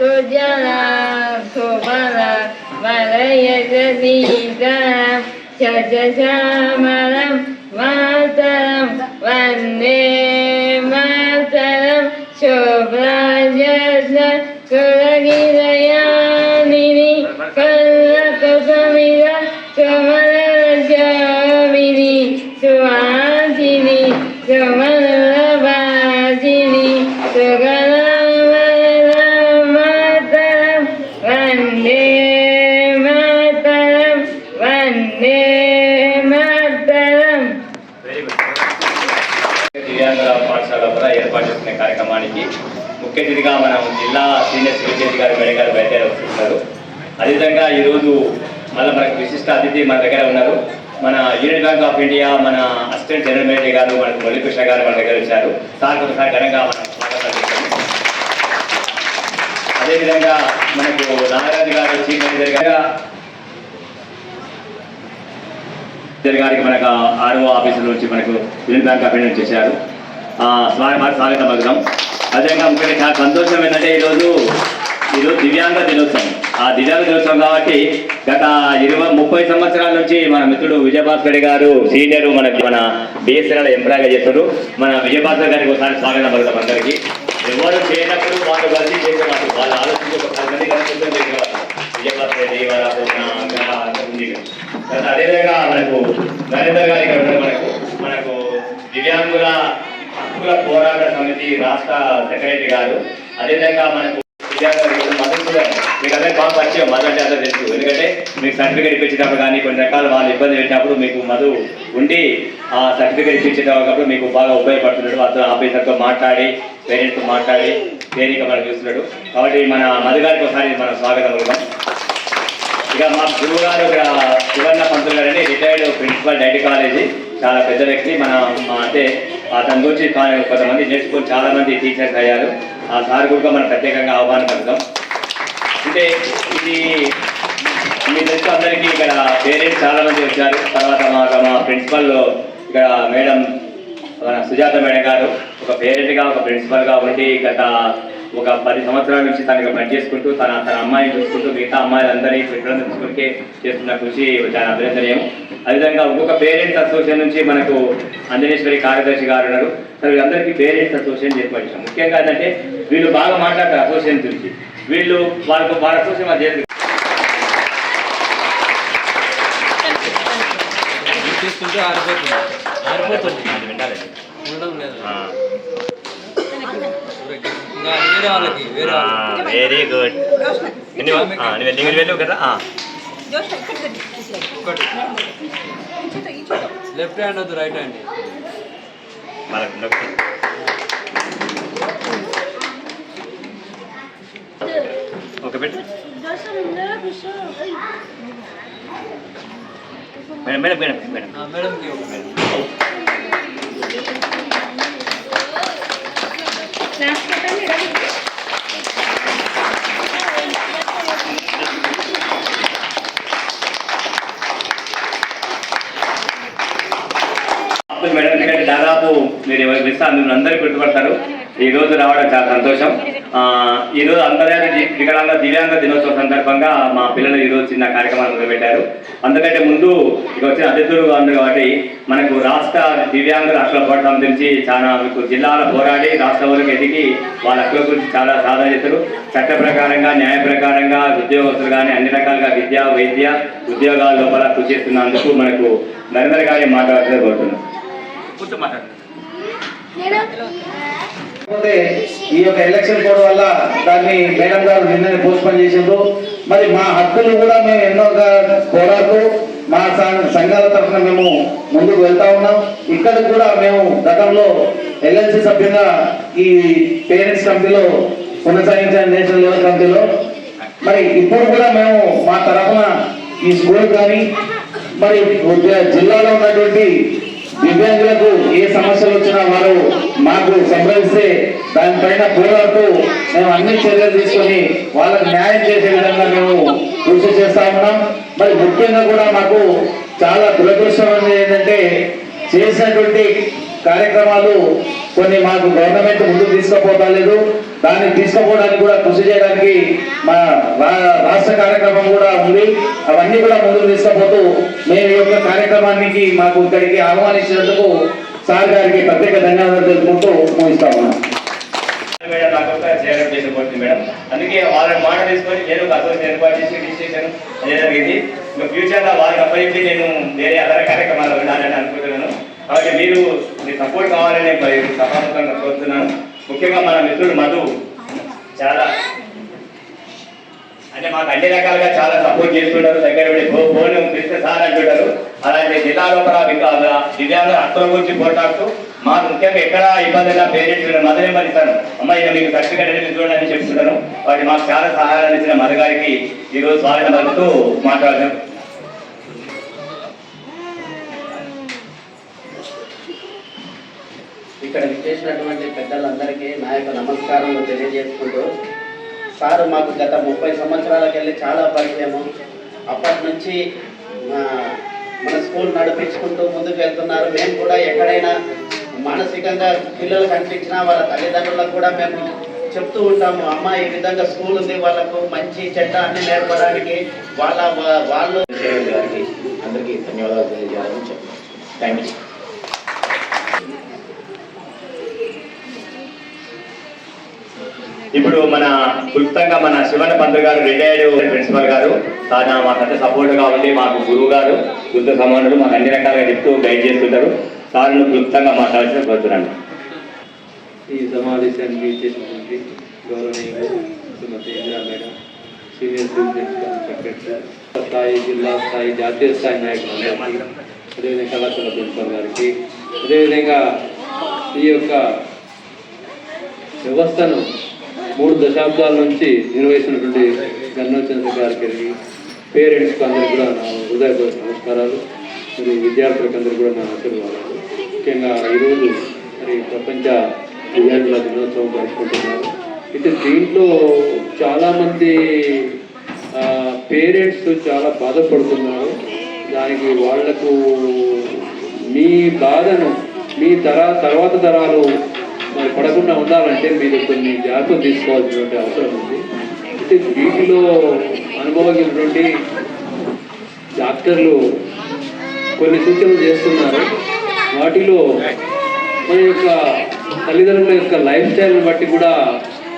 సుజలా సుబల వలయజీతరం చజశ్యామలం మాతరం వందే మాతరం శుభ్రజస్న కులగిరయానిని కల్లకుసమిద సుమలరజామిని సుహాసిని సుమలభాసిని సుగలమలమాతరం వందే మాతరం వందే మాతరం. దివ్యాంగుల పాఠశాల కూడా ఏర్పాటు చేసిన కార్యక్రమానికి ముఖ్య అతిథిగా మనం జిల్లా సీనియర్ సివిల్ గారు మేడం గారు బయలుదేరి వస్తున్నారు. అదేవిధంగా ఈరోజు మళ్ళీ మనకు విశిష్ట అతిథి మన దగ్గర ఉన్నారు. మన యూనియన్ బ్యాంక్ ఆఫ్ ఇండియా మన అసిస్టెంట్ జనరల్ మేనేజర్ గారు మనకు మురళీకృష్ణ గారు మన దగ్గర వచ్చారు. సార్ ఒకసారి ఘనంగా మనం స్వాగతం. అదేవిధంగా మనకు నాగరాజు గారు చీఫ్ మేనేజర్ గారికి మనకు ఆర్ఓ ఆఫీసుల నుంచి మనకు యూనియన్ బ్యాంక్ ఆఫ్ ఇండియా నుంచి వచ్చారు. స్వాగతం పలుకుతాం. అదేవిధంగా ముఖ్యంగా చాలా సంతోషం ఏంటంటే ఈరోజు దివ్యాంగ దినోత్సవం. ఆ దివ్యాంగ దినోత్సవం కాబట్టి గత 30 సంవత్సరాల నుంచి మన మిత్రుడు విజయభాస్కర్ గారు సీనియర్ మన బిఎస్ఎన్ఎల్ ఎంప్లాయ్గా చేస్తారు. మన విజయభాస్కర్ గారికి ఒకసారి స్వాగతం పలుకుతాం. అందరికీ ఎవరు చేయనప్పుడు వాళ్ళు కలిసి చేసేవాళ్ళు, వాళ్ళు ఆలోచించి ఒక 10 మంది కలిసి చేసేవాళ్ళు. విజయభాస్కర్ రెడ్డి అదేవిధంగా మనకు నరేందర్ గారి మనకు దివ్యాంగుల హక్కుల పోరాట సమితి రాష్ట్ర సెక్రటరీ గారు. అదేవిధంగా మనకు మీకు అందరికీ బాగా పరిచయం. మధు అంటే అందరూ తెలుసు. ఎందుకంటే మీకు సర్టిఫికేట్ ఇప్పించేటప్పుడు కానీ కొన్ని రకాల వాళ్ళు ఇబ్బంది పెట్టినప్పుడు మీకు మధు ఉండి ఆ సర్టిఫికేట్ ఇప్పించేటప్పుడు మీకు బాగా ఉపయోగపడుతున్నాడు. అతను ఆఫీసర్తో మాట్లాడి పేరెంట్స్తో మాట్లాడి తేలిక మనం చూస్తున్నాడు. కాబట్టి మన మధు గారికి ఒకసారి మనం స్వాగతం ఇవ్వడం. ఇక మా గురువు గారు ఇక్కడ సువర్ణ పంతులు గారు అని రిటైర్డ్ ప్రిన్సిపల్ డైటీ కాలేజీ, చాలా పెద్ద వ్యక్తి. అంటే అతని గురించి కొంతమంది నేర్చుకొని చాలామంది టీచర్స్ అయ్యారు. ఆ సార్ కూడా మనం ప్రత్యేకంగా ఆహ్వానం పలుకుతాం. అంటే ఇది మీ తెలుసు అందరికీ ఇక్కడ పేరెంట్స్ చాలామంది వచ్చారు. తర్వాత మా ప్రిన్సిపల్ ఇక్కడ మేడం మన సుజాత మేడం గారు ఒక పేరెంట్గా ఒక ప్రిన్సిపల్గా ఉండి గత ఒక 10 సంవత్సరాల నుంచి తనకి పనిచేసుకుంటూ తన అమ్మాయిని చూసుకుంటూ మిగతా అమ్మాయిలందరినీ పిల్లలను చూసుకుంటే చేస్తున్న కృషి చాలా అభినందనీయం. అదేవిధంగా ఇంకొక పేరెంట్స్ అసోసియేషన్ నుంచి మనకు అంజనేశ్వరి కార్యదర్శి గారు ఉన్నారు. సరే వీళ్ళందరికీ పేరెంట్స్ అసోసియేషన్ ఏర్పరిచాం. ముఖ్యంగా ఏంటంటే వీళ్ళు బాగా మాట్లాడతారు అసోసియేషన్ గురించి. వీళ్ళు వాళ్ళ అసోసియేషన్ మాకు చేస్తారు. Very good. వెళ్ళు కదా. లెఫ్ట్ హ్యాండ్ వద్దు, రైట్ హ్యాండ్. ఓకే పెట్టు madam madam madam madam madam madam. ఎందుకంటే దాదాపు మీరు ఎవరికి ఇస్తా మిమ్మల్ని అందరికీ గుర్తుపడతారు. ఈరోజు రావడం చాలా సంతోషం. ఈరోజు అంతర్జాతీయ దివ్యాంగ దినోత్సవం సందర్భంగా మా పిల్లలు ఈరోజు చిన్న కార్యక్రమాలు మొదలుపెట్టారు. అందుకంటే ముందు ఇక వచ్చిన అతిథులుగా ఉంది కాబట్టి మనకు రాష్ట్ర దివ్యాంగుల హక్కుల పోరాటం గురించి చాలా మీకు జిల్లాలో పోరాడి రాష్ట్ర వరకు ఎదిగి వాళ్ళ హక్కుల గురించి చాలా సాధన చేస్తారు. చట్ట ప్రకారంగా న్యాయ ప్రకారంగా ఉద్యోగస్తులు కానీ అన్ని రకాలుగా విద్య వైద్య ఉద్యోగాల లోపల కృషి చేస్తున్నందుకు మనకు నరేందర్ గారి మాట్లాడుతూ కోరుతున్నాం. ఈ యొక్క ఎలక్షన్ కోడ్ వల్ల దాన్ని మేడం గారు నిన్న పోస్ట్పోన్ చేసిండ్రు. మరి మా హక్కులు కూడా మేము ఎన్నో పోరాడుతూ మా సంఘాల తరఫున మేము ముందుకు వెళ్తా ఉన్నాం. ఇక్కడ కూడా మేము గతంలో ఎల్ఎల్సి సభ్యులుగా ఈ పేరెంట్స్ కమిటీలో కొనసాగించిన నేషనల్ లెవెల్ కమిటీలో. మరి ఇప్పుడు కూడా మేము మా తరఫున ఈ స్కూల్ కానీ మరి జిల్లాలో ఉన్నటువంటి దివ్యాంగులకు ఏ సమస్యలు వచ్చినా వారు మాకు సంప్రదిస్తే దానిపైన పోరాడుతూ మేము అన్ని చర్యలు తీసుకొని వాళ్ళకు న్యాయం చేసే విధంగా మేము కృషి చేస్తా ఉన్నాం. మరి ముఖ్యంగా కూడా మాకు చాలా దురదృష్టం ఏంటంటే చేసినటువంటి కార్యక్రమాలు కొన్ని మాకు గవర్నమెంట్ ముందుకు తీసుకుపోతా లేదు. దాన్ని తీసుకుపోవడానికి కూడా కృషి చేయడానికి మా రాష్ట్ర కార్యక్రమం కూడా ఉంది. అవన్నీ కూడా ముందుకు తీసుకుపోతూ మేము ఈ యొక్క కార్యక్రమానికి మాకు ఇక్కడికి ఆహ్వానించినందుకు సార్ గారికి ప్రత్యేక ధన్యవాదాలు తెలుపుకుంటూ ముగిస్తా ఉన్నాం. మేడం అందుకే వాళ్ళని మాట తీసుకొని నేను ఒక అసోసియేషన్ ఏర్పాటు చేసి రిజిస్ట్రేషన్ అదే జరిగింది. ఇంకా ఫ్యూచర్ లో వారికి అప్పచెప్పి నేను వేరే అదర కార్యక్రమాలు ఉండాలని అనుకుంటున్నాను. కాబట్టి మీరు మీ సపోర్ట్ కావాలని నేను సభాముఖంగా కోరుతున్నాను. ముఖ్యంగా మన మిత్రుడు మధు చాలా అంటే మాకు అన్ని రకాలుగా చాలా సపోర్ట్ చేస్తుంటారు. దగ్గర ఫోన్ పిలిస్తే సార్ అంటుంటారు. అలాంటి జిల్లా లోపల దివ్యాంగ హక్కుల గురించి పోరాడుతూ మాకు ముఖ్యంగా ఎక్కడ ఇబ్బందిగా పేరెంట్స్ మదర్ నెంబర్ ఇస్తాను, అమ్మాయి మీకు సర్టిఫికేట్ అనేది చూడండి అని చెప్తున్నాను. వాటి మాకు చాలా సహాయాలు ఇచ్చిన మధు గారికి ఈరోజు స్వాగతం పలుకుతూ మాట్లాడదాం. ఇక్కడ విచ్చేసినటువంటి పెద్దలందరికీ నా యొక్క నమస్కారం తెలియజేసుకుంటూ, సారు మాకు గత 30 సంవత్సరాలకు వెళ్ళి చాలా పరిచయము. అప్పటి నుంచి మన స్కూల్ నడిపించుకుంటూ ముందుకు వెళ్తున్నారు. మేము కూడా ఎక్కడైనా మానసికంగా పిల్లలు కనిపించినా వాళ్ళ తల్లిదండ్రులకు కూడా మేము చెప్తూ ఉంటాము, అమ్మ ఈ విధంగా స్కూల్ ఉంది, వాళ్ళకు మంచి చెడ్డ అన్ని నేర్పడానికి వాళ్ళు గారికి అందరికీ ధన్యవాదాలు తెలియజేయాలని చెప్తాను. Thank you. ఇప్పుడు మన క్లుప్తంగా మన శివన్న పంతులు గారు రిటైర్డ్ ప్రిన్సిపల్ గారు సాధారణ మాకంటే సపోర్ట్గా ఉండి మాకు గురువు గారు వృద్ధ సమానులు మాకు అన్ని రకాలుగా చెప్తూ గైడ్ చేస్తుంటారు. సార్ను క్లుప్తంగా మాట్లాడాల్సిన కోరుతున్నాను. ఈ సమావేశానికి చేసినటువంటి గౌరవనీయులు Shrimati Indira madam, senior president secretary, స్థాయి జిల్లా స్థాయి జాతీయ స్థాయి నాయకులందరికీ, అదేవిధంగా కళాశాల ప్రిన్సిపల్ గారికి, అదేవిధంగా ఈ యొక్క వ్యవస్థను 3 దశాబ్దాల నుంచి నిర్వహిస్తున్నటువంటి గన్నోచంద్ర గారికి, పేరెంట్స్కి అందరికీ కూడా నా హృదయపూర్వక నమస్కారాలు. మరి విద్యార్థులకు అందరికీ కూడా నా ఆశీర్వాదాలు. ముఖ్యంగా ఈరోజు మరి ప్రపంచ దివ్యాంగుల దినోత్సవం జరుపుకుంటున్నారు. అయితే దీంట్లో చాలామంది పేరెంట్స్ చాలా బాధపడుతున్నారు. దానికి వాళ్లకు మీ బాధను మీ తర్వాత తరాలు మరి పడకుండా ఉండాలంటే మీరు కొన్ని జాగ్రత్తలు తీసుకోవాల్సినటువంటి అవసరం ఉంది. అయితే వీటిలో అనుభవమైనటువంటి డాక్టర్లు కొన్ని సూచనలు చేస్తున్నారు. వాటిలో మన యొక్క తల్లిదండ్రుల యొక్క లైఫ్ స్టైల్ని బట్టి కూడా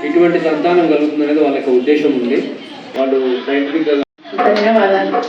ఇటువంటి సంతానం కలుగుతుంది అనేది వాళ్ళ యొక్క ఉద్దేశం ఉంది. వాళ్ళు సైంటిఫిక్గా ధన్యవాదాలు.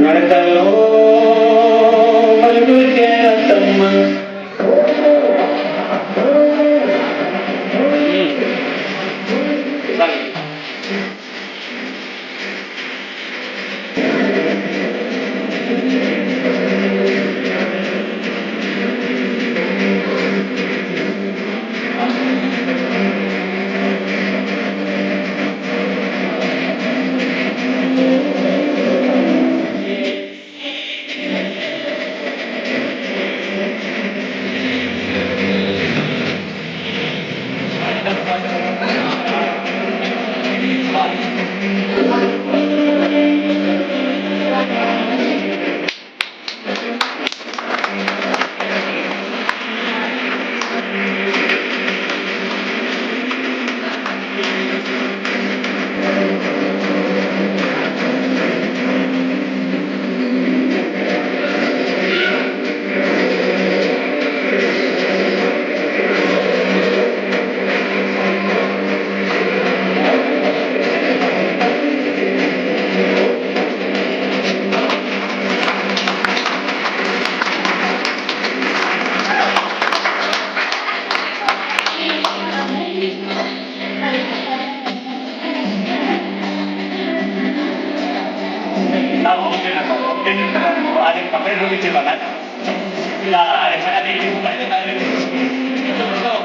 నడకల్లో పలుకు చేరతమ్మ ada kami lebih cepat. Bila ada mana di ibu ada ada itu tahu.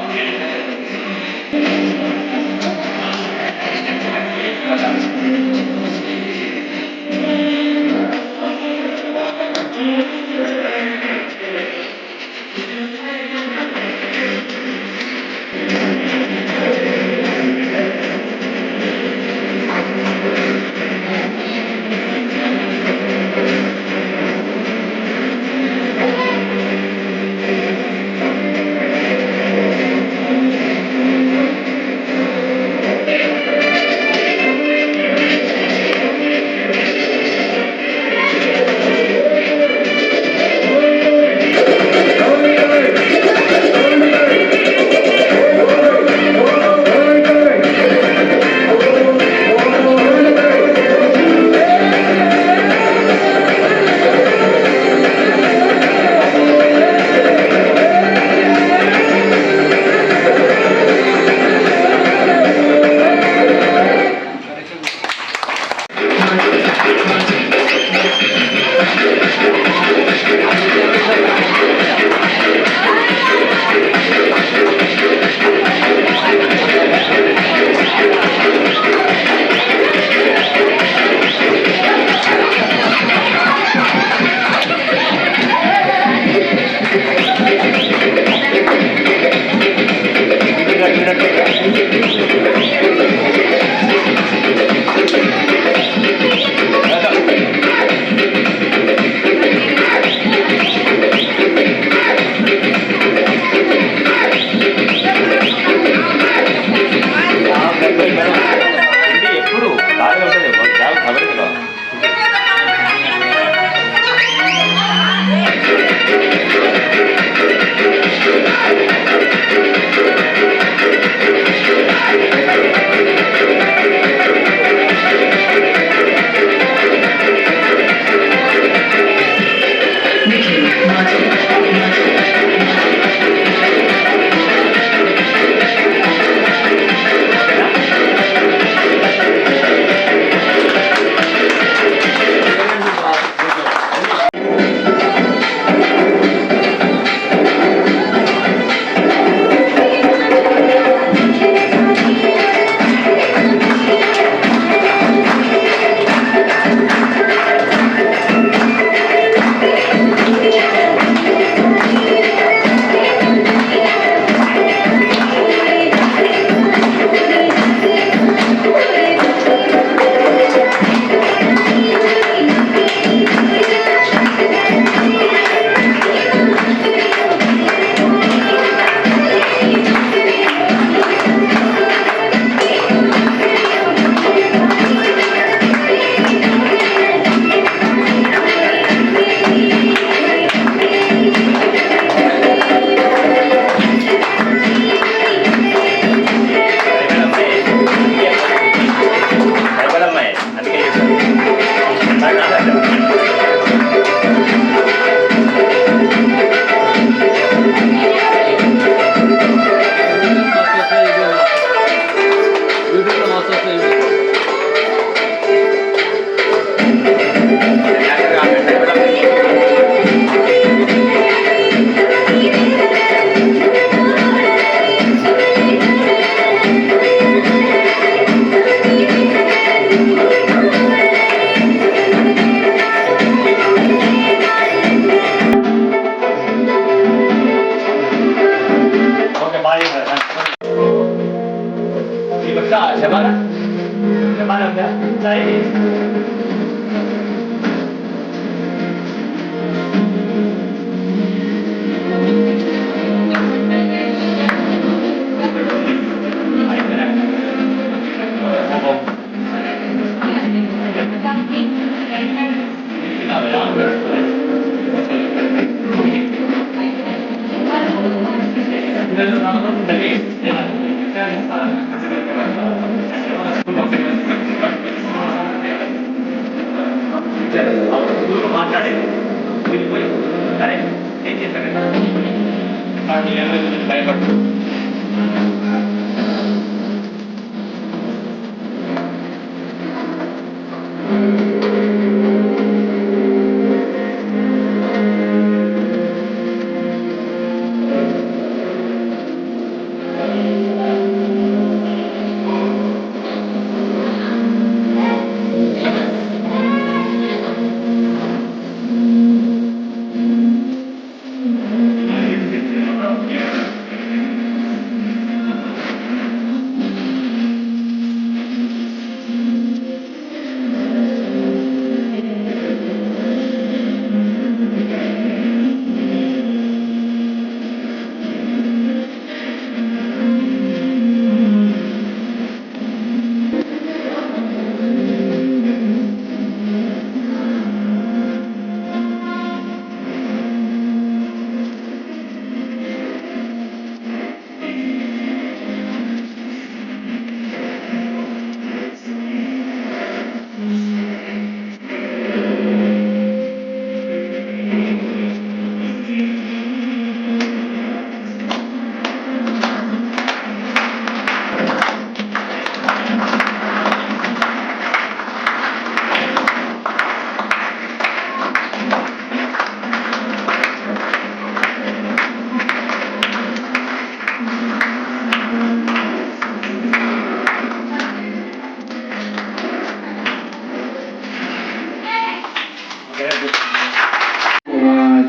మాట్లాడే వెళ్ళిపోయి సరే ఏం చేశారు భయపడు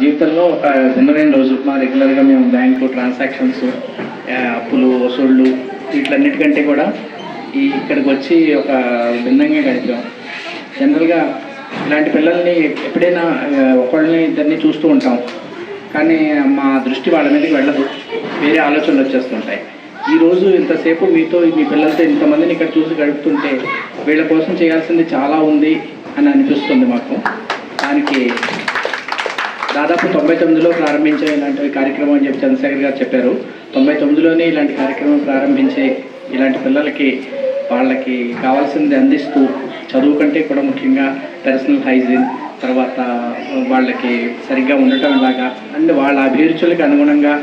జీవితంలో ఒక భిన్నమైన రోజు. మా రెగ్యులర్గా మేము బ్యాంకు ట్రాన్సాక్షన్స్, అప్పులు, వసూళ్ళు వీటిలన్నిటికంటే కూడా ఇక్కడికి వచ్చి ఒక భిన్నంగా గడిపాం. జనరల్గా ఇలాంటి పిల్లల్ని ఎప్పుడైనా ఒకళ్ళని ఇద్దరిని చూస్తూ ఉంటాం, కానీ మా దృష్టి వాళ్ళ మీదకి వెళ్ళదు, వేరే ఆలోచనలు వచ్చేస్తుంటాయి. ఈరోజు ఇంతసేపు మీతో మీ పిల్లలతో ఇంతమందిని ఇక్కడ చూసి గడుపుతుంటే వీళ్ళ కోసం చేయాల్సింది చాలా ఉంది అని అనిపిస్తుంది మాకు. దానికి దాదాపు 99లో ప్రారంభించే ఇలాంటి కార్యక్రమం అని చెప్పి చంద్రశేఖర్ గారు చెప్పారు. 99లోనే ఇలాంటి కార్యక్రమం ప్రారంభించి ఇలాంటి పిల్లలకి వాళ్ళకి కావాల్సింది అందిస్తూ, చదువు కంటే కూడా ముఖ్యంగా పర్సనల్ హైజీన్, తర్వాత వాళ్ళకి సరిగ్గా ఉండటం లాగా అండ్ వాళ్ళ అభిరుచులకు అనుగుణంగా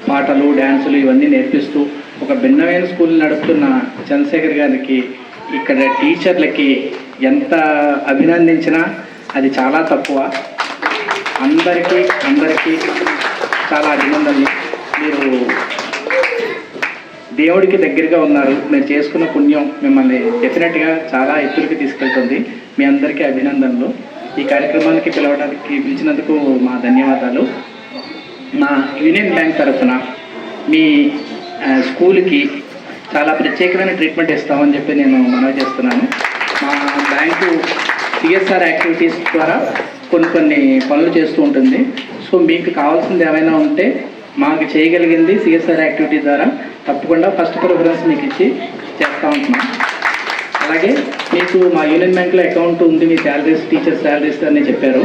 పాటలు, డ్యాన్సులు ఇవన్నీ నేర్పిస్తూ ఒక భిన్నమైన స్కూల్ నడుపుతున్న చంద్రశేఖర్ గారికి ఇక్కడ టీచర్లకి ఎంత అభినందించినా అది చాలా తక్కువ. అందరికీ చాలా అభినందనలు. మీరు దేవుడికి దగ్గరగా ఉన్నారు. మీరు చేసుకున్న పుణ్యం మిమ్మల్ని డెఫినెట్గా చాలా ఎత్తులకి తీసుకెళ్తుంది. మీ అందరికీ అభినందనలు. ఈ కార్యక్రమానికి పిలిచినందుకు మా ధన్యవాదాలు. మా యూనియన్ బ్యాంక్ తరఫున మీ స్కూల్కి చాలా ప్రత్యేకమైన ట్రీట్మెంట్ ఇస్తామని చెప్పి నేను మనవి చేస్తున్నాను. మా బ్యాంకు సిఎస్ఆర్ యాక్టివిటీస్ ద్వారా కొన్ని పనులు చేస్తూ ఉంటుంది. సో మీకు కావాల్సింది ఏమైనా ఉంటే మాకు చేయగలిగింది సిఎస్ఆర్ యాక్టివిటీ ద్వారా తప్పకుండా ఫస్ట్ ప్రిఫరెన్స్ మీకు ఇచ్చి చేస్తూ ఉంటున్నాం. అలాగే మీకు మా యూనియన్ బ్యాంక్లో అకౌంట్ ఉంది, మీ శాలరీస్, టీచర్ శాలరీస్ అని చెప్పారు.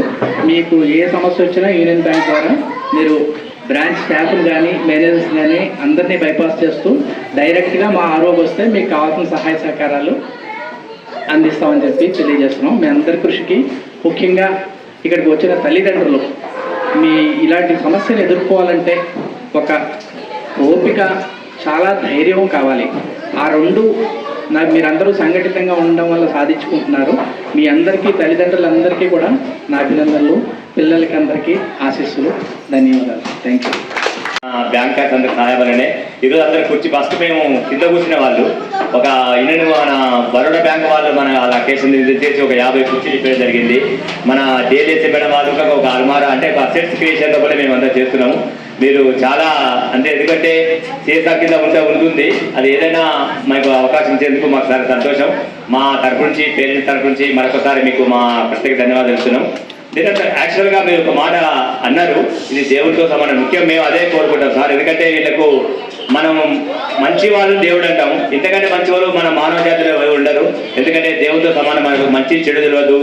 మీకు ఏ సమస్య వచ్చినా యూనియన్ బ్యాంక్ ద్వారా మీరు బ్రాంచ్ స్టాఫ్ని కానీ మేనేజర్స్ కానీ అందరినీ బైపాస్ చేస్తూ డైరెక్ట్గా మా ఆరోగ్య వస్తే మీకు కావాల్సిన సహాయ సహకారాలు అందిస్తామని చెప్పి తెలియజేస్తున్నాం. మీ అందరి కృషికి ముఖ్యంగా ఇక్కడికి వచ్చిన తల్లిదండ్రులు మీ ఇలాంటి సమస్యను ఎదుర్కోవాలంటే ఒక ఓపిక, చాలా ధైర్యం కావాలి. ఆ రెండు మీరందరూ సంఘటితంగా ఉండడం వల్ల సాధించుకుంటున్నారు. మీ అందరికీ, తల్లిదండ్రులందరికీ కూడా నా అభినందనలు, పిల్లలకి అందరికీ ఆశీస్సులు, ధన్యవాదాలు. Thank you. బ్యాంకర్స్ అందరికి సహాయపడనే ఈరోజు అందరు కుర్చీ ఫస్ట్ మేము కింద కూర్చునే వాళ్ళు ఒక యూనియన్ మన బరోడా బ్యాంక్ వాళ్ళు మన లొకేషన్ చేసి ఒక 50 కుర్చీలు ఇవ్వడం జరిగింది. మన డేలేసి మేడం వాళ్ళు ఒక అల్మారా అంటే సెట్స్ క్రియేషన్తో కూడా మేము అంతా చేస్తున్నాము. మీరు చాలా అంటే ఎందుకంటే చేసా కింద ఉంటుంది అది ఏదైనా మాకు అవకాశం ఇచ్చేందుకు మాకు చాలా సంతోషం. మా తరపు నుంచి పేరెంట్స్ తరపు నుంచి మరొకసారి మీకు మా ప్రత్యేక ధన్యవాదాలు ఇస్తున్నాం. ఎందుకంటే యాక్చువల్గా మీరు ఒక మాట అన్నారు, ఇది దేవుడితో సమానం. ముఖ్యం మేము అదే కోరుకుంటాం సార్. ఎందుకంటే వీళ్ళకు మనం మంచి వాళ్ళు దేవుడు అంటాము, ఎందుకంటే మంచి వాళ్ళు మన మానవ జాతిలో ఉండరు. ఎందుకంటే దేవుడితో సమానం. మనకు మంచి చెడు తెలియదు,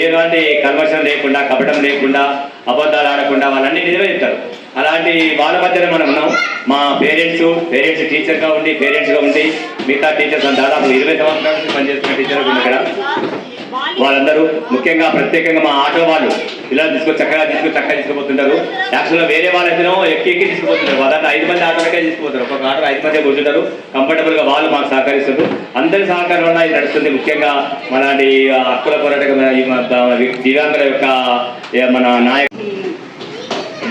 ఎలాంటి కల్మషం లేకుండా, కపటం లేకుండా, అబద్ధాలు ఆడకుండా వాళ్ళన్నీ నిర్వహిస్తారు. అలాంటి వాళ్ళ మధ్యలో మనం ఉన్నాం. మా పేరెంట్స్ టీచర్గా ఉండి మిగతా టీచర్స్ దాదాపు 20 సంవత్సరాల నుంచి పనిచేస్తున్న టీచర్లు ఇక్కడ వాళ్ళందరూ ముఖ్యంగా ప్రత్యేకంగా మా ఆటో వాళ్ళు ఇలా చక్కగా తీసుకుపోతుంటారు. యాక్చువల్గా వేరే వాళ్ళైతేనో ఎక్కి తీసుకుపోతుంటారు. వాళ్ళంతా 5 మంది ఆటోలకే తీసుకుపోతారు. ఒక్కొక్క ఆటో 5 మంది కూర్చుంటారు. కంఫర్టబుల్గా వాళ్ళు మాకు సహకరిస్తారు. అందరి సహకారం వల్ల ఇది నడుస్తుంది. ముఖ్యంగా మనలాంటి హక్కుల పోరాటం దివ్యాంగుల యొక్క మన నాయకులు,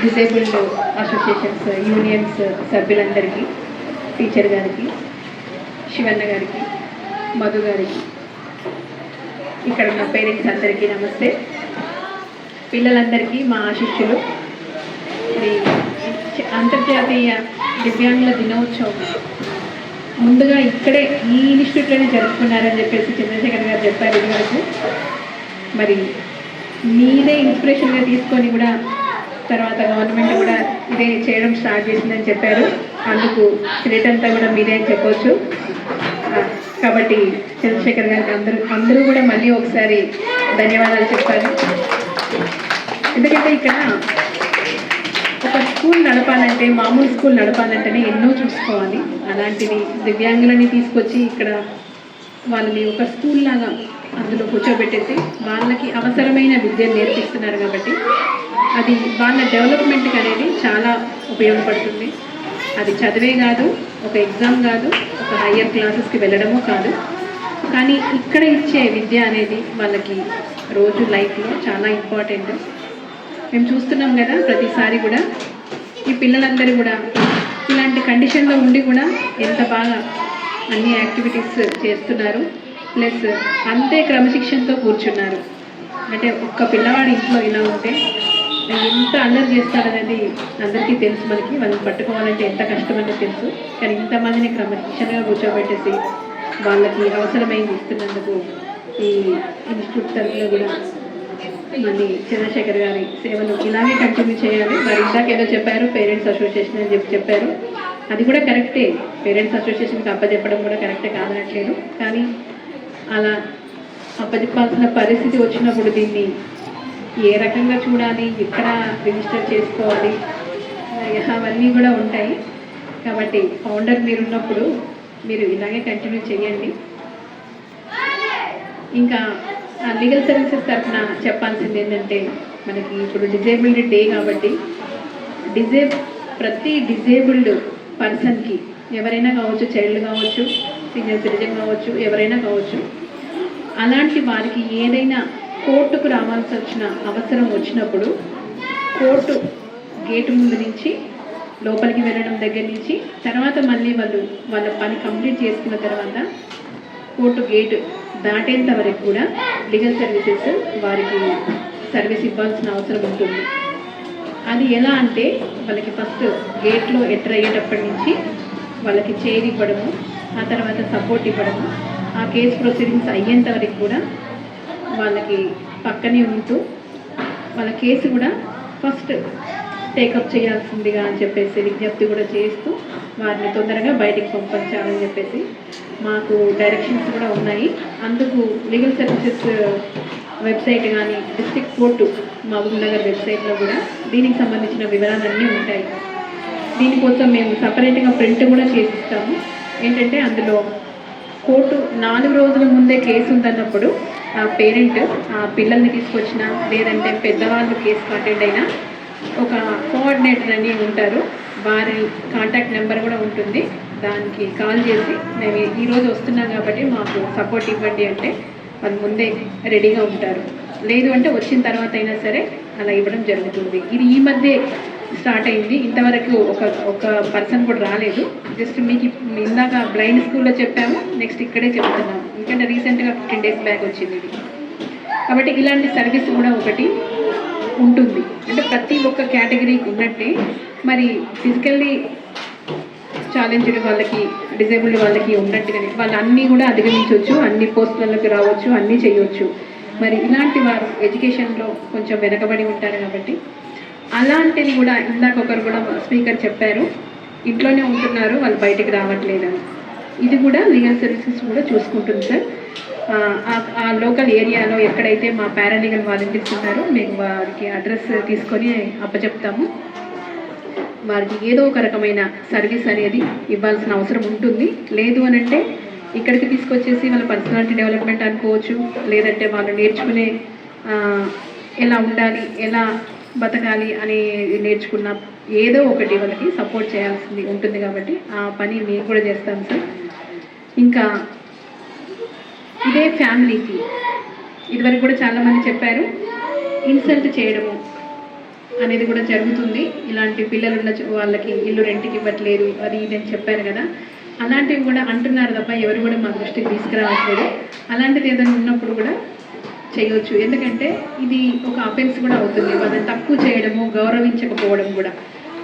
డిసేబుల్డ్ అసోసియేషన్స్ యూనియన్స్ సభ్యులందరికీ, టీచర్ గారికి, శివన్న గారికి, మధు గారికి, ఇక్కడ ఉన్న పేరెంట్స్ అందరికీ నమస్తే. పిల్లలందరికీ మా ఆశీస్సులు. అంతర్జాతీయ దివ్యాంగుల దినోత్సవం ముందుగా ఇక్కడే ఈ ఇన్స్టిట్యూట్లోనే జరుపుకున్నారని చెప్పేసి చంద్రశేఖర్ గారు చెప్పారు ఇదివరకు. మరి మీదే ఇన్స్పిరేషన్గా తీసుకొని కూడా తర్వాత గవర్నమెంట్ కూడా ఇదే చేయడం స్టార్ట్ చేసిందని చెప్పారు. అందుకు క్రెడిట్ అంతా కూడా మీదే అని చెప్పవచ్చు. కాబట్టి చంద్రశేఖర్ గారికి అందరూ కూడా మళ్ళీ ఒకసారి ధన్యవాదాలు చెప్పాలి. ఎందుకంటే ఇక్కడ ఒక స్కూల్ నడపాలంటే, మామూలు స్కూల్ నడపాలంటేనే ఎన్నో చూసుకోవాలి. అలాంటిది దివ్యాంగులని తీసుకొచ్చి ఇక్కడ వాళ్ళని ఒక స్కూల్ లాగా అందులో కూర్చోబెట్టేసి వాళ్ళకి అవసరమైన విద్యను నేర్పిస్తున్నారు. కాబట్టి అది వాళ్ళ డెవలప్మెంట్కి అనేది చాలా ఉపయోగపడుతుంది. అది చదివే కాదు, ఒక ఎగ్జామ్ కాదు, ఒక హయ్యర్ క్లాసెస్కి వెళ్ళడమో కాదు, కానీ ఇక్కడ ఇచ్చే విద్య అనేది వాళ్ళకి రోజు లైఫ్లో చాలా ఇంపార్టెంట్. మేము చూస్తున్నాం కదా, ప్రతిసారి కూడా ఈ పిల్లలందరూ కూడా ఇలాంటి కండిషన్లో ఉండి కూడా ఎంత బాగా అన్ని యాక్టివిటీస్ చేస్తున్నారు. ప్లస్ అంతే క్రమశిక్షణతో కూర్చున్నారు. అంటే ఒక్క పిల్లవాడు ఇంట్లో ఇలా ఉంటే ఎంత అల్లరి చేస్తారనేది అందరికీ తెలుసు. మనకి వాళ్ళని పట్టుకోవాలంటే ఎంత కష్టమని తెలుసు. కానీ ఇంతమందిని క్రమశిక్షణగా కూర్చోబెట్టేసి వాళ్ళకి అవసరమైంది ఇస్తున్నందుకు ఈ ఇన్స్టిట్యూట్ తరఫున కూడా మళ్ళీ చంద్రశేఖర్ గారి సేవలు ఇలాగే కంటిన్యూ చేయాలి. మరి ఇందాకేదో చెప్పారు, పేరెంట్స్ అసోసియేషన్ అని చెప్పారు. అది కూడా కరెక్టే. పేరెంట్స్ అసోసియేషన్కి అప్పచెప్పడం కూడా కరెక్టే కాదనట్లేదు. కానీ అలా అప్పచెప్పాల్సిన పరిస్థితి వచ్చినప్పుడు దీన్ని ఏ రకంగా చూడాలి, ఎక్కడ రిజిస్టర్ చేసుకోవాలి, అవన్నీ కూడా ఉంటాయి. కాబట్టి ఫౌండర్ మీరున్నప్పుడు మీరు ఇలాగే కంటిన్యూ చేయండి. ఇంకా లీగల్ సర్వీసెస్ తరఫున చెప్పాల్సింది ఏంటంటే, మనకి ఇప్పుడు డిజేబుల్డ్ డే కాబట్టి ప్రతి డిజేబుల్డ్ పర్సన్కి ఎవరైనా కావచ్చు, చైల్డ్ కావచ్చు, సీనియర్ సిటిజన్ కావచ్చు, ఎవరైనా కావచ్చు, అలాంటి వారికి ఏదైనా కోర్టుకు రావాల్సి వచ్చిన అవసరం వచ్చినప్పుడు కోర్టు గేటు ముందు నుంచి లోపలికి వెళ్ళడం దగ్గర నుంచి తర్వాత మళ్ళీ వాళ్ళ పని కంప్లీట్ చేసుకున్న తర్వాత కోర్టు గేటు దాటేంత వరకు కూడా లీగల్ సర్వీసెస్ వారికి సర్వీస్ ఇవ్వాల్సిన అవసరం ఉంటుంది. అది ఎలా అంటే, వాళ్ళకి ఫస్ట్ గేట్లో ఎంటర్ అయ్యేటప్పటి నుంచి వాళ్ళకి చైర్ ఇవ్వడము, ఆ తర్వాత సపోర్ట్ ఇవ్వడము, ఆ కేసు ప్రొసీడింగ్స్ అయ్యేంత వరకు కూడా వాళ్ళకి పక్కనే ఉంటూ వాళ్ళ కేసు కూడా ఫస్ట్ టేకప్ చేయాల్సిందిగా అని చెప్పేసి విజ్ఞప్తి కూడా చేస్తూ వారిని తొందరగా బయటికి పంపించాలని చెప్పేసి మాకు డైరెక్షన్స్ కూడా ఉన్నాయి. అందుకు లీగల్ సర్వీసెస్ వెబ్సైట్ కానీ డిస్ట్రిక్ట్ కోర్టు మహబూబ్నగర్ వెబ్సైట్లో కూడా దీనికి సంబంధించిన వివరాలన్నీ ఉంటాయి. దీనికోసం మేము సపరేట్గా ప్రింట్ కూడా చేసిస్తాము. ఏంటంటే అందులో కోర్టు 4 రోజుల ముందే కేసు ఉందన్నప్పుడు ఆ పేరెంట్ ఆ పిల్లల్ని తీసుకొచ్చినా లేదంటే పెద్దవాళ్ళు కేసు అటెండ్ అయినా ఒక కోఆర్డినేటర్ అని ఉంటారు, వారి కాంటాక్ట్ నెంబర్ కూడా ఉంటుంది. దానికి కాల్ చేసి మేము ఈరోజు వస్తున్నాం కాబట్టి మాకు సపోర్ట్ ఇవ్వండి అంటే వాళ్ళు ముందే రెడీగా ఉంటారు. లేదు అంటే వచ్చిన తర్వాత అయినా సరే అలా ఇవ్వడం జరుగుతుంది. ఇది ఈ మధ్య స్టార్ట్ అయింది. ఇంతవరకు ఒక పర్సన్ కూడా రాలేదు. జస్ట్ మీకు ఇందాక బ్లైండ్ స్కూల్లో చెప్పాము, నెక్స్ట్ ఇక్కడే చెప్తున్నాము. ఎందుకంటే రీసెంట్గా 15 days బ్యాక్ వచ్చింది ఇది. కాబట్టి ఇలాంటి సర్వీస్ కూడా ఒకటి ఉంటుంది. అంటే ప్రతి ఒక్క కేటగిరీకి ఉన్నట్టే మరి ఫిజికల్లీ ఛాలెంజ్డ్ వాళ్ళకి, డిజేబుల్డ్ వాళ్ళకి ఉన్నట్టుగానే వాళ్ళు అన్నీ కూడా అధిగమించవచ్చు, అన్ని పోస్టులలోకి రావచ్చు, అన్నీ చేయవచ్చు. మరి ఇలాంటి వారు ఎడ్యుకేషన్లో కొంచెం వెనకబడి ఉంటారు కాబట్టి అలాంటివి కూడా ఇందాక ఒకరు కూడా స్పీకర్ చెప్పారు, ఇంట్లోనే ఉంటున్నారు వాళ్ళు బయటకు రావట్లేదని. ఇది కూడా లీగల్ సర్వీసెస్ కూడా చూసుకుంటుంది సార్. ఆ లోకల్ ఏరియాలో ఎక్కడైతే మా పారాలీగల్ వాలంటీర్స్ ఉన్నారో మేము వారికి అడ్రస్ తీసుకొని అప్పచెప్తాము. వారికి ఏదో ఒక రకమైన సర్వీస్ అనేది ఇవ్వాల్సిన అవసరం ఉంటుంది. లేదు అని అంటే ఇక్కడికి తీసుకొచ్చేసి వాళ్ళ పర్సనాలిటీ డెవలప్మెంట్ అనుకోవచ్చు, లేదంటే వాళ్ళు నేర్చుకునే ఎలా ఉండాలి, ఎలా బతకాలి అని నేర్చుకున్న ఏదో ఒకటి వాళ్ళకి సపోర్ట్ చేయాల్సింది ఉంటుంది. కాబట్టి ఆ పని మేము కూడా చేస్తాం సార్. ఇంకా ఇదే ఫ్యామిలీకి ఇదివరకు కూడా చాలామంది చెప్పారు, ఇన్సల్ట్ చేయడము అనేది కూడా జరుగుతుంది. ఇలాంటి పిల్లలు ఉన్న వాళ్ళకి ఇల్లు రెంట్కి ఇవ్వట్లేదు అది ఇది అని చెప్పారు కదా, అలాంటివి కూడా అంటున్నారు తప్ప ఎవరు కూడా మా దృష్టికి తీసుకురావట్లేదు. అలాంటిది ఏదైనా ఉన్నప్పుడు కూడా చేయవచ్చు. ఎందుకంటే ఇది ఒక అఫెన్స్ కూడా అవుతుంది. వాళ్ళని తక్కువ చేయడము, గౌరవించకపోవడం కూడా.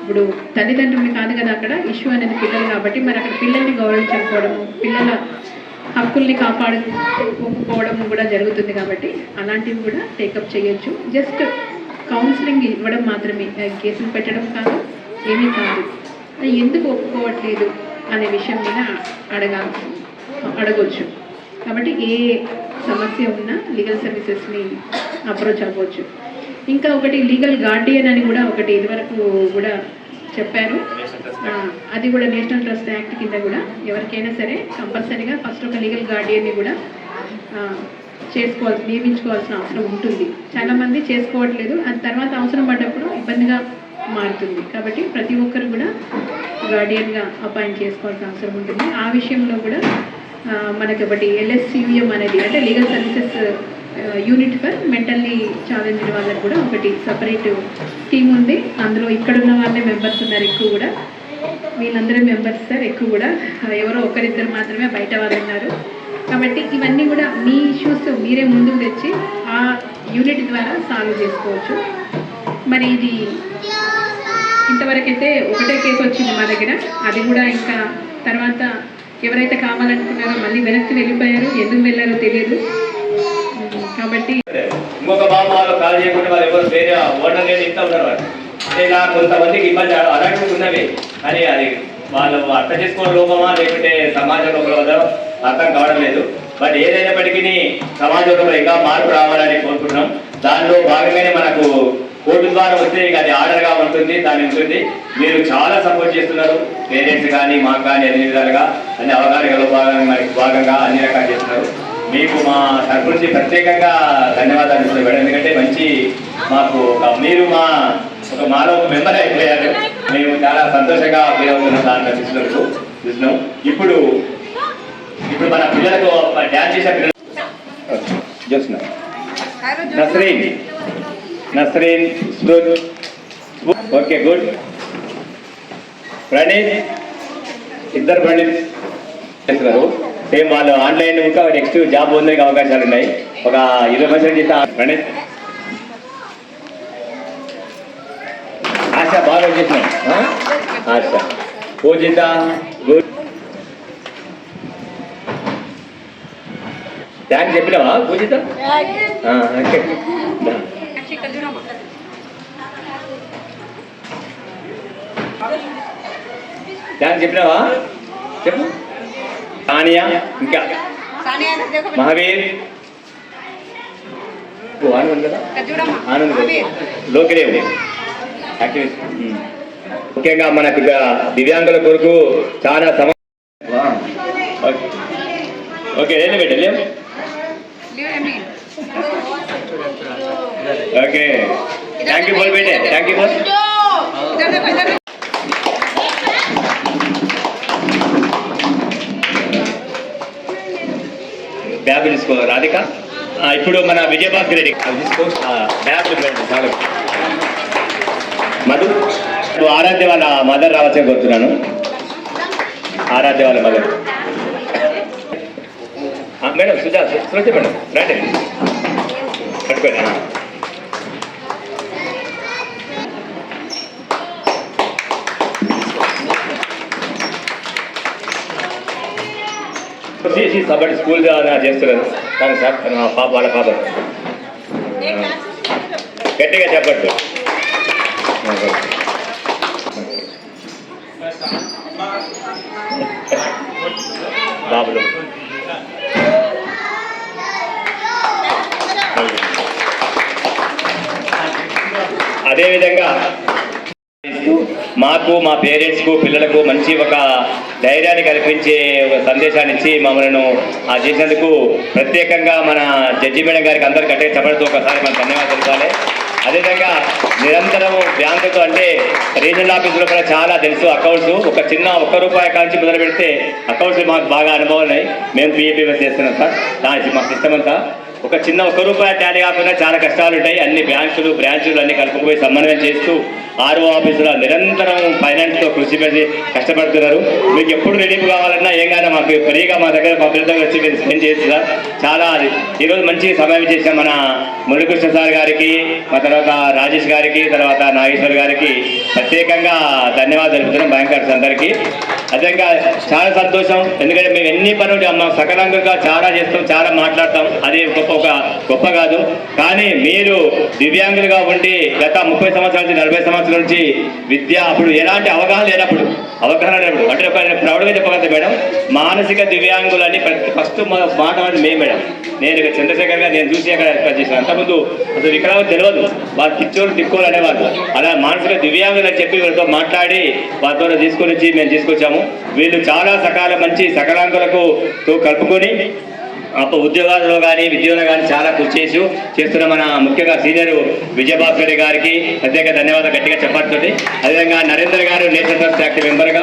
ఇప్పుడు తల్లిదండ్రులు కాదు కదా అక్కడ ఇష్యూ అనేది పిల్లలు కాబట్టి, మరి అక్కడ పిల్లల్ని గౌరవించకపోవడము, పిల్లల హక్కుల్ని కాపాడుకోకపోవడం కూడా జరుగుతుంది. కాబట్టి అలాంటివి కూడా టేకప్ చేయొచ్చు. జస్ట్ కౌన్సిలింగ్ ఇవ్వడం మాత్రమే, కేసులు పెట్టడం కాదు, ఏమీ కాదు. ఎందుకు ఒప్పుకోవట్లేదు అనే విషయం మీద అడగవచ్చు. కాబట్టి ఏ సమస్య ఉన్నా లీగల్ సర్వీసెస్ని అప్రోచ్ అవ్వచ్చు. ఇంకా ఒకటి లీగల్ గార్డియన్ అని కూడా ఒకటి ఇదివరకు కూడా చెప్పారు. అది కూడా నేషనల్ ట్రస్ట్ యాక్ట్ కింద కూడా ఎవరికైనా సరే కంపల్సరీగా ఫస్ట్ ఒక లీగల్ గార్డియన్ని కూడా నియమించుకోవాల్సిన అవసరం ఉంటుంది. చాలామంది చేసుకోవట్లేదు, అది తర్వాత అవసరం పడ్డప్పుడు ఇబ్బందిగా మారుతుంది. కాబట్టి ప్రతి ఒక్కరు కూడా గార్డియన్గా అపాయింట్ చేసుకోవాల్సిన అవసరం ఉంటుంది. ఆ విషయంలో కూడా మనకి ఒకటి LSUM అనేది అంటే legal services unit for mentally challenged వాళ్ళకి కూడా ఒకటి సపరేట్ టీమ్ ఉంది. అందులో ఇక్కడున్న వాళ్ళే మెంబర్స్ ఉన్నారు ఎక్కువ కూడా. వీళ్ళందరూ మెంబర్స్ సార్ ఎక్కువ కూడా, ఎవరో ఒకరిద్దరు మాత్రమే బయట వాళ్ళు ఉన్నారు. కాబట్టి ఇవన్నీ కూడా మీ ఇష్యూస్ మీరే ముందుకు తెచ్చి ఆ యూనిట్ ద్వారా సాల్వ్ చేసుకోవచ్చు. మరి ఇది ఇంతవరకైతే ఒకటే కేసు వచ్చింది మా దగ్గర. అది కూడా ఇంకా తర్వాత ఎవరైతే కావాలనుకున్నారో మళ్ళీ వెనక్కి వెళ్ళిపోయారు, ఎందుకు వెళ్ళారో తెలియదు. కాబట్టి ఇంకొక బాబు వాళ్ళు కాల్ చేయకుండా వాళ్ళు ఎవరు వేరే ఓటర్ లేదు ఇస్తూ ఉన్నారు. వాళ్ళు ఇలా కొంతమందికి ఇబ్బంది అలాంటివి ఉన్నవి, కానీ అది వాళ్ళు అర్థం చేసుకోవడం లోపమా లేకుంటే సమాజ లోపల అర్థం కావడం లేదు. బట్ ఏదైనప్పటికీ సమాజంలో ఇంకా మార్పు రావాలని కోరుకుంటున్నాం. దానిలో భాగంగానే మనకు కోర్టు ద్వారా వస్తే ఇక అది ఆర్డర్గా ఉంటుంది, దాని ఉంటుంది. మీరు చాలా సపోర్ట్ చేస్తున్నారు, పేరెంట్స్ కానీ మాకు కానీ అన్ని విధాలుగా అన్ని అవగాహనలో భాగంగా అన్ని రకాలు చేస్తున్నారు. మీకు మా తరపు నుంచి ప్రత్యేకంగా ధన్యవాదాలు ఇస్తున్నాం మేడం. ఎందుకంటే మంచి మాకు మీరు మాలో ఒక మెంబర్ అయిపోయారు. మేము చాలా సంతోషంగా ఫీల్ అవుతున్నాం దాంట్లో చూసినాం. ఇప్పుడు మన పిల్లలకు డ్యాన్స్ చేసే పిల్లలు చూస్తున్నాం. Nasreen okay good. ప్రణీత్ ఇద్దరు ప్రణీత్ చేస్తున్నారు. సేమ్ వాళ్ళు ఆన్లైన్ ఇంకా నెక్స్ట్ జాబ్ పొందడానికి అవకాశాలు ఉన్నాయి. ఒక 20% చేస్తే ప్రణీత్ ఆశ బాగా చేసినాం. ఆశ పూజిత గుడ్. థ్యాంక్స్ చెప్పినావా పూజిత? ఓకే థ్యాంక్స్ చెప్పినావా? చెప్పు. సానియా, ఇంకా మహావీర్, ఆనంద్ కదా, ఆనంద్ లోకిదేవ్ యాక్టివిస్ట్. ముఖ్యంగా మనకు దివ్యాంగుల కొరకు చాలా ఓకే వెళ్ళి ఓకే థ్యాంక్ యూ బోల్ బేటే థ్యాంక్ యూ బోల్. బ్యాగ్ తీసుకో రాధిక. ఇప్పుడు మన విజయభాస్కర్ రెడ్డి తీసుకో బ్యాగ్ చాలు. మధు ఆరాధ్య వాళ్ళ మదర్ రావచ్చని కోరుతున్నాను. ఆరాధ్య వాళ్ళ మదర్ మేడం సుజా మేడం రండి పట్టుకోండి. సబడి స్కూల్ చేస్తున్నారు కానీ సార్ మా పాప వాళ్ళ పాప గట్టిగా చెప్పట్టు బాబులు అదేవిధంగా మాకు మా పేరెంట్స్కు పిల్లలకు మంచి ఒక ధైర్యాన్ని కల్పించే ఒక సందేశాన్ని ఇచ్చి మమ్మల్ని చేసినందుకు ప్రత్యేకంగా మన జడ్జి మేడం గారికి అందరికీ అంటే చెప్పడంతో ఒకసారి మనం ధన్యవాదాలు తెలపాలి. అదేవిధంగా నిరంతరము బ్యాంకుతో అంటే రీజనల్ ఆఫీసులో కూడా చాలా తెలుసు అకౌంట్స్ ఒక చిన్న ₹1 కాంచి మొదలు పెడితే అకౌంట్స్ మాకు బాగా అనుభవం ఉన్నాయి. మేము PAPS చేస్తున్నాం సార్ దాని మా సిస్టమ్ అంతా ఒక చిన్న ₹1 టాలీ కాకుండా చాలా కష్టాలు ఉంటాయి. అన్ని బ్యాంకులు బ్రాంచులు అన్ని కలుపుకుపోయి సమన్వయం చేస్తూ RO ఆఫీసులో నిరంతరం ఫైనాన్స్తో కృషి పెట్టి కష్టపడుతున్నారు. మీకు ఎప్పుడు రిలీఫ్ కావాలన్నా ఏం కానీ మాకు ఫ్రీగా మా దగ్గర మా పిల్లలతో వచ్చి మీరు స్పెండ్ చేస్తున్నారు. చాలా ఈరోజు మంచి సమయం చేసాం మన మురళీకృష్ణ సార్ గారికి, మా తర్వాత రాజేష్ గారికి, తర్వాత నాగేశ్వర్ గారికి ప్రత్యేకంగా ధన్యవాదాలు తెలుపుతున్నాం బ్యాంకర్స్ అందరికీ. అదేవిధంగా చాలా సంతోషం ఎందుకంటే మేము ఎన్ని పనులు మా సకలంగా చాలా చేస్తాం, చాలా మాట్లాడతాం, అది గొప్ప కాదు. కానీ మీరు దివ్యాంగులుగా ఉండి గత 30 సంవత్సరాల నుంచి 40 సంవత్సరాల నుంచి విద్య అప్పుడు ఎలాంటి అవగాహన లేనప్పుడు అంటే ఒక ప్రౌడ్గా చెప్పగలుగుతా మేడం, మానసిక దివ్యాంగులని ఫస్ట్ మాట మేము మేడం. నేను చంద్రశేఖర్ గారు నేను చూసి అక్కడ చేసిన అంతకుముందు అసలు వికలాంగులు తెలియదు, వాళ్ళు పిచ్చోళ్ళు తిక్కోలు అనేవాళ్ళు. అలా మానసిక దివ్యాంగులు అని చెప్పి వీళ్ళతో మాట్లాడి వారితో తీసుకొని వచ్చి మేము తీసుకొచ్చాము. వీళ్ళు చాలా మంచి సకలాంగులకు కలుపుకొని ఉద్యోగాల్లో కానీ విద్యలో కానీ చాలా కృషి చేస్తున్న మన ముఖ్యంగా సీనియర్ విజయభాస్కర్ గారికి ప్రత్యేక ధన్యవాదాలు గట్టిగా చెప్పాలి. అదేవిధంగా నరేంద్ర గారు నేషనల్ ట్రస్ట్ యాక్టివ్ మెంబర్గా